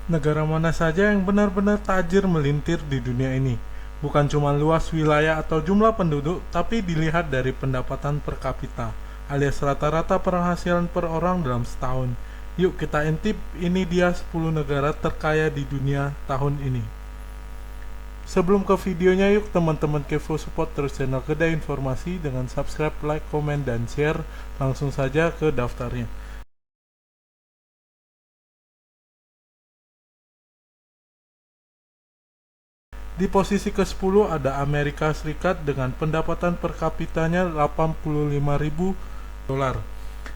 Negara mana saja yang benar-benar tajir melintir di dunia ini? Bukan cuma luas wilayah atau jumlah penduduk, tapi dilihat dari pendapatan per kapita, alias rata-rata penghasilan per orang dalam setahun. Yuk kita intip, ini dia 10 negara terkaya di dunia tahun ini. Sebelum ke videonya, yuk teman-teman Kevo support terus channel Kedai Informasi dengan subscribe, like, komen, dan share. Langsung saja ke daftarnya. Di posisi ke-10 ada Amerika Serikat dengan pendapatan per kapitanya 85.000 dolar.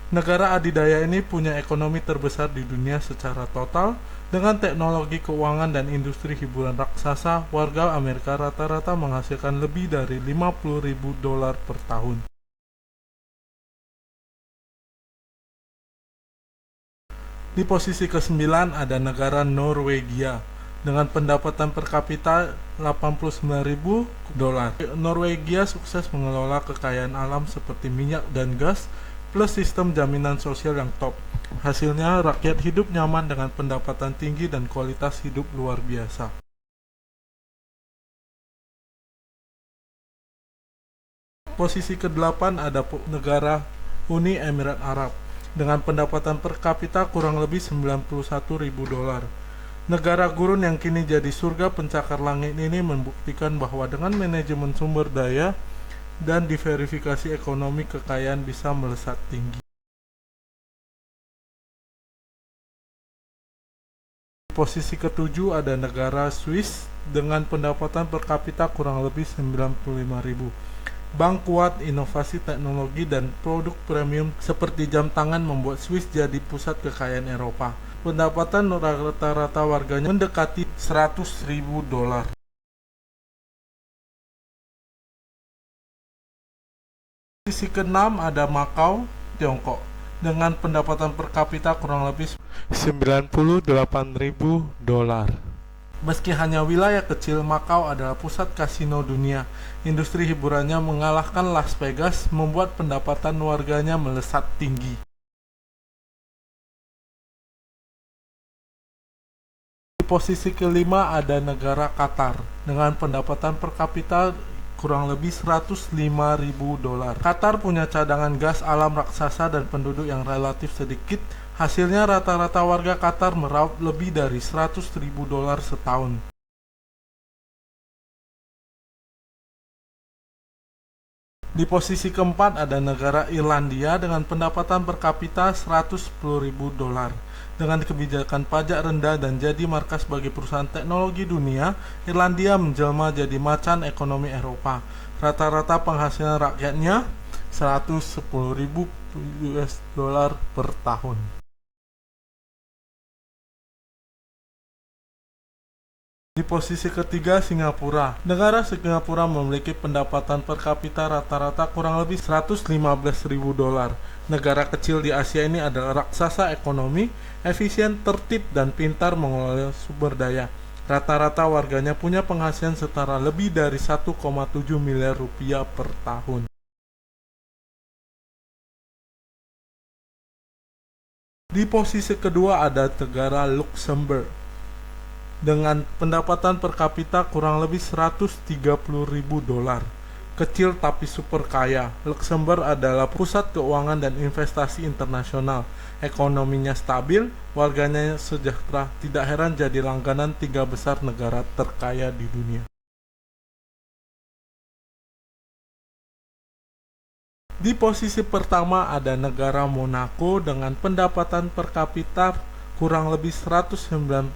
Negara adidaya ini punya ekonomi terbesar di dunia secara total. Dengan teknologi keuangan dan industri hiburan raksasa, warga Amerika rata-rata menghasilkan lebih dari 50.000 dolar per tahun. Di posisi ke-9 ada negara Norwegia dengan pendapatan per kapita 89.000 dolar. Norwegia sukses mengelola kekayaan alam seperti minyak dan gas plus sistem jaminan sosial yang top. Hasilnya rakyat hidup nyaman dengan pendapatan tinggi dan kualitas hidup luar biasa. Posisi ke-8 ada negara Uni Emirat Arab dengan pendapatan per kapita kurang lebih 91.000 dolar. Negara gurun yang kini jadi surga pencakar langit ini membuktikan bahwa dengan manajemen sumber daya dan diverifikasi ekonomi, kekayaan bisa melesat tinggi. Posisi ke-7 ada negara Swiss dengan pendapatan per kapita kurang lebih 95.000. Bank kuat, inovasi teknologi, dan produk premium seperti jam tangan membuat Swiss jadi pusat kekayaan Eropa. Pendapatan rata-rata warganya mendekati 100.000 dolar. Posisi ke-6 ada Macau, Tiongkok, dengan pendapatan per kapita kurang lebih 98.000 dolar. Meski hanya wilayah kecil, Macau adalah pusat kasino dunia. Industri hiburannya mengalahkan Las Vegas, membuat pendapatan warganya melesat tinggi. Di posisi kelima ada negara Qatar dengan pendapatan per kapita kurang lebih 105.000 dolar. Qatar punya cadangan gas alam raksasa dan penduduk yang relatif sedikit. Hasilnya rata-rata warga Qatar meraup lebih dari 100.000 dolar setahun. Di posisi keempat ada negara Irlandia dengan pendapatan per kapita 110.000 dolar. Dengan kebijakan pajak rendah dan jadi markas bagi perusahaan teknologi dunia, Irlandia menjelma jadi macan ekonomi Eropa. Rata-rata penghasilan rakyatnya 110.000 US dollar per tahun. Di posisi ketiga Singapura. Negara Singapura memiliki pendapatan per kapita rata-rata kurang lebih 115.000 dolar. Negara kecil di Asia ini adalah raksasa ekonomi, efisien, tertib, dan pintar mengelola sumber daya. Rata-rata warganya punya penghasilan setara lebih dari 1,7 miliar rupiah per tahun. Di posisi kedua ada negara Luxembourg dengan pendapatan per kapita kurang lebih 130.000 dolar. Kecil tapi super kaya, Luxembourg adalah pusat keuangan dan investasi internasional. Ekonominya stabil, warganya sejahtera. Tidak heran jadi langganan 3 besar negara terkaya di dunia. Di posisi pertama ada negara Monaco dengan pendapatan per kapita kurang lebih 190.000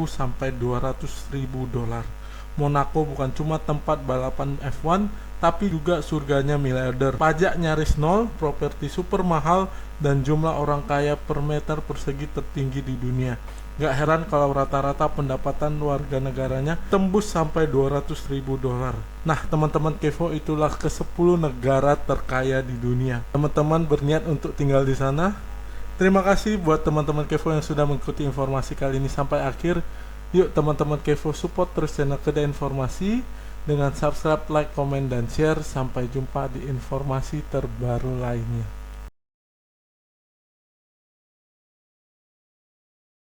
sampai 200.000 dolar. Monaco bukan cuma tempat balapan F1, tapi juga surganya miliarder. Pajak nyaris nol, properti super mahal, dan jumlah orang kaya per meter persegi tertinggi di dunia. Gak heran kalau rata-rata pendapatan warga negaranya tembus sampai 200.000 dolar. Nah, teman-teman Kevo, itulah ke-10 negara terkaya di dunia. Teman-teman berniat untuk tinggal di sana? Terima kasih buat teman-teman Kevo yang sudah mengikuti informasi kali ini sampai akhir. Yuk teman-teman Kevo support terus channel Kedai Informasi dengan subscribe, like, komen, dan share. Sampai jumpa di informasi terbaru lainnya.